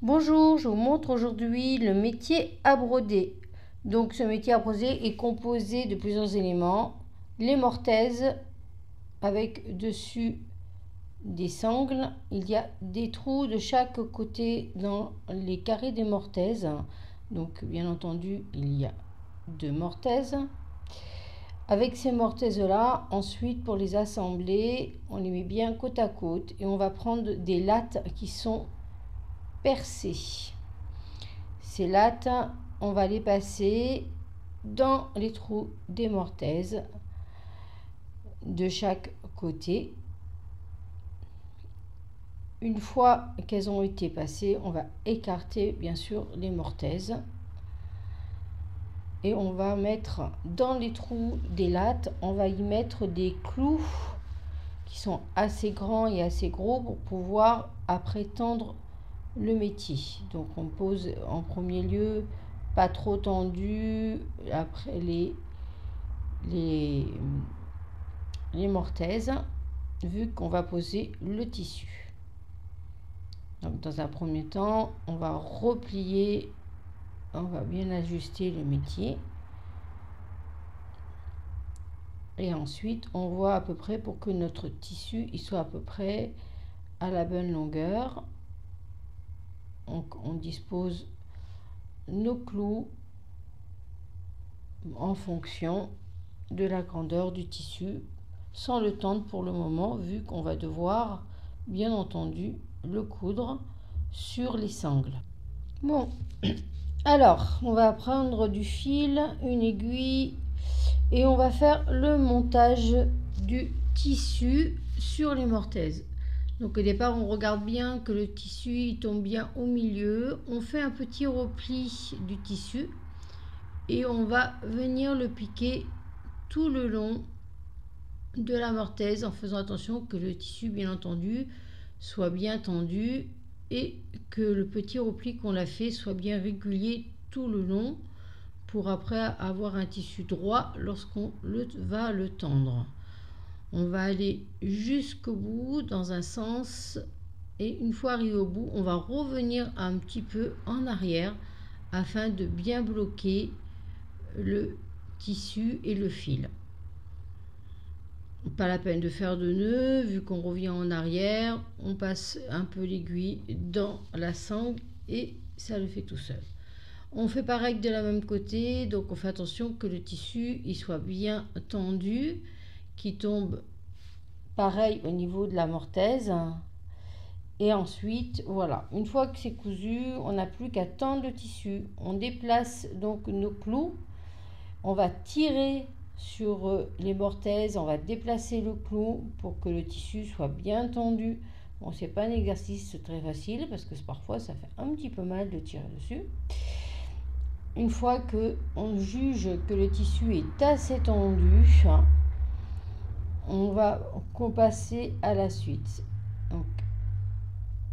Bonjour, je vous montre aujourd'hui le métier à broder. Donc ce métier à broder est composé de plusieurs éléments. Les mortaises avec dessus des sangles. Il y a des trous de chaque côté dans les carrés des mortaises. Donc bien entendu il y a 2 mortaises. Avec ces mortaises-là, ensuite pour les assembler, on les met bien côte à côte et on va prendre des lattes qui sont percées. Ces lattes, on va les passer dans les trous des mortaises de chaque côté. Une fois qu'elles ont été passées, on va écarter bien sûr les mortaises et on va mettre dans les trous des lattes, on va y mettre des clous qui sont assez grands et assez gros pour pouvoir après tendre le métier. Donc on pose en premier lieu pas trop tendu, après les mortaises, vu qu'on va poser le tissu. Donc dans un premier temps, on va replier, on va bien ajuster le métier. Et ensuite, on voit à peu près pour que notre tissu il soit à peu près à la bonne longueur. Donc on dispose nos clous en fonction de la grandeur du tissu, sans le tendre pour le moment, vu qu'on va devoir bien entendu le coudre sur les sangles. Bon, alors on va prendre du fil, une aiguille et on va faire le montage du tissu sur les mortaises. Donc au départ on regarde bien que le tissu il tombe bien au milieu, on fait un petit repli du tissu et on va venir le piquer tout le long de la mortaise en faisant attention que le tissu bien entendu soit bien tendu et que le petit repli qu'on a fait soit bien régulier tout le long pour après avoir un tissu droit lorsqu'on va le tendre. On va aller jusqu'au bout dans un sens et une fois arrivé au bout, on va revenir un petit peu en arrière afin de bien bloquer le tissu et le fil. Pas la peine de faire de nœud, vu qu'on revient en arrière, on passe un peu l'aiguille dans la sangle et ça le fait tout seul. On fait pareil de la même côté, donc on fait attention que le tissu il soit bien tendu, qu'il tombe pareil au niveau de la mortaise. Et ensuite, voilà, une fois que c'est cousu, on n'a plus qu'à tendre le tissu. On déplace donc nos clous, on va tirer sur les mortaises, on va déplacer le clou pour que le tissu soit bien tendu. Bon, c'est pas un exercice très facile parce que parfois ça fait un petit peu mal de tirer dessus. Une fois que on juge que le tissu est assez tendu, on va passer à la suite. Donc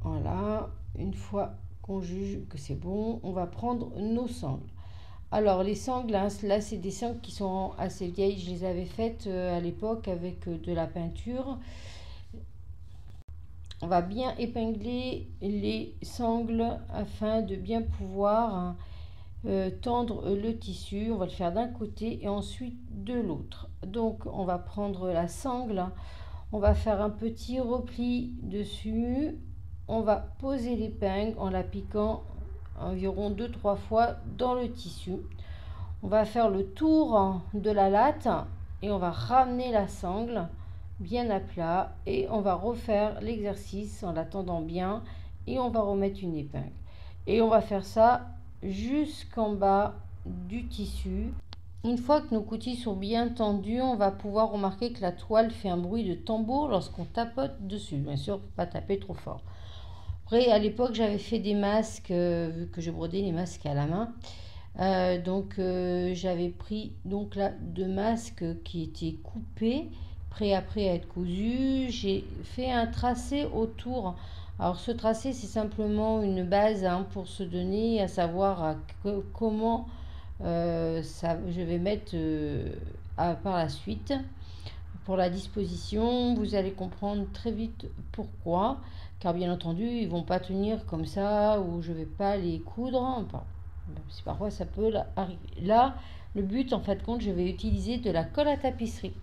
voilà, une fois qu'on juge que c'est bon, on va prendre nos sangles. Alors les sangles, là c'est des sangles qui sont assez vieilles, je les avais faites à l'époque avec de la peinture. On va bien épingler les sangles afin de bien pouvoir tendre le tissu. On va le faire d'un côté et ensuite de l'autre. Donc on va prendre la sangle, on va faire un petit repli dessus, on va poser l'épingle en la piquant environ 2-3 fois dans le tissu. On va faire le tour de la latte et on va ramener la sangle bien à plat et on va refaire l'exercice en la tendant bien et on va remettre une épingle. Et on va faire ça jusqu'en bas du tissu. Une fois que nos coutilles sont bien tendues, on va pouvoir remarquer que la toile fait un bruit de tambour lorsqu'on tapote dessus. Bien sûr, pas taper trop fort. Après, à l'époque, j'avais fait des masques, vu que je brodais les masques à la main. J'avais pris donc là 2 masques qui étaient coupés, prêts après à être cousus. J'ai fait un tracé autour. Alors ce tracé c'est simplement une base pour se donner à savoir comment je vais mettre par la suite. Pour la disposition, vous allez comprendre très vite pourquoi, car bien entendu, ils vont pas tenir comme ça, ou je vais pas les coudre. Enfin, parfois ça peut arriver. Là, le but, en fin de compte, je vais utiliser de la colle à tapisserie.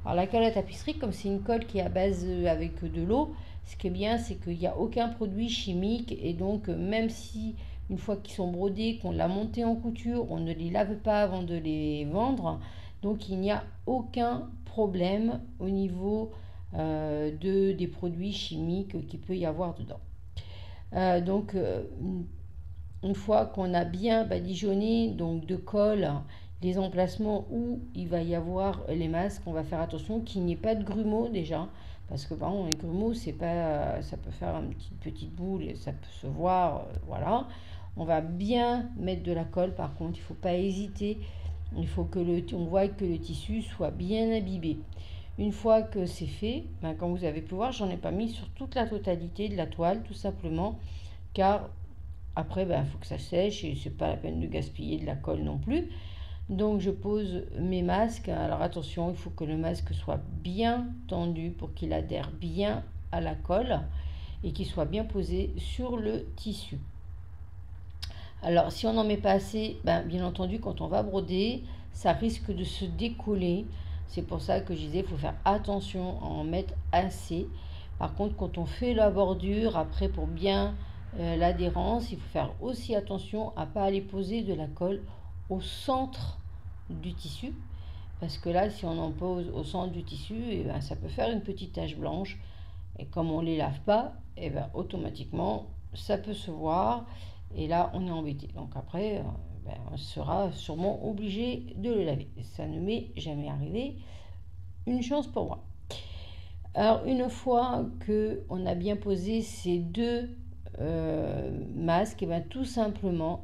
Alors la colle à tapisserie, comme c'est une colle qui est à base avec de l'eau, ce qui est bien, c'est qu'il n'y a aucun produit chimique, et donc même si une fois qu'ils sont brodés, qu'on l'a monté en couture, on ne les lave pas avant de les vendre, donc il n'y a aucun problème au niveau des produits chimiques qu'il peut y avoir dedans. Donc une fois qu'on a bien badigeonné donc de colle les emplacements où il va y avoir les masques, on va faire attention qu'il n'y ait pas de grumeaux déjà, parce que par exemple les grumeaux c'est pas, ça peut faire une petite boule et ça peut se voir, voilà. On va bien mettre de la colle, par contre il ne faut pas hésiter, il faut que on voit que le tissu soit bien imbibé. Une fois que c'est fait, comme vous avez pu voir, j'en ai pas mis sur toute la totalité de la toile, tout simplement, car après, faut que ça sèche et c'est pas la peine de gaspiller de la colle non plus. Donc je pose mes masques. Alors attention, il faut que le masque soit bien tendu pour qu'il adhère bien à la colle et qu'il soit bien posé sur le tissu. Alors si on n'en met pas assez, bien entendu quand on va broder, ça risque de se décoller. C'est pour ça que je disais, il faut faire attention à en mettre assez. Par contre, quand on fait la bordure, après pour bien l'adhérence, il faut faire aussi attention à ne pas aller poser de la colle au centre du tissu. Parce que là, si on en pose au centre du tissu, ça peut faire une petite tache blanche. Et comme on ne les lave pas, automatiquement, ça peut se voir. Et là, on est embêté. Donc après, on sera sûrement obligé de le laver. Ça ne m'est jamais arrivé. Une chance pour moi. Alors, une fois qu'on a bien posé ces deux masques, tout simplement,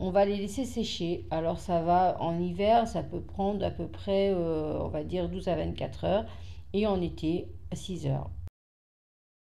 on va les laisser sécher. Alors, ça va, en hiver, ça peut prendre à peu près, on va dire 12 à 24 heures. Et en été, 6 heures.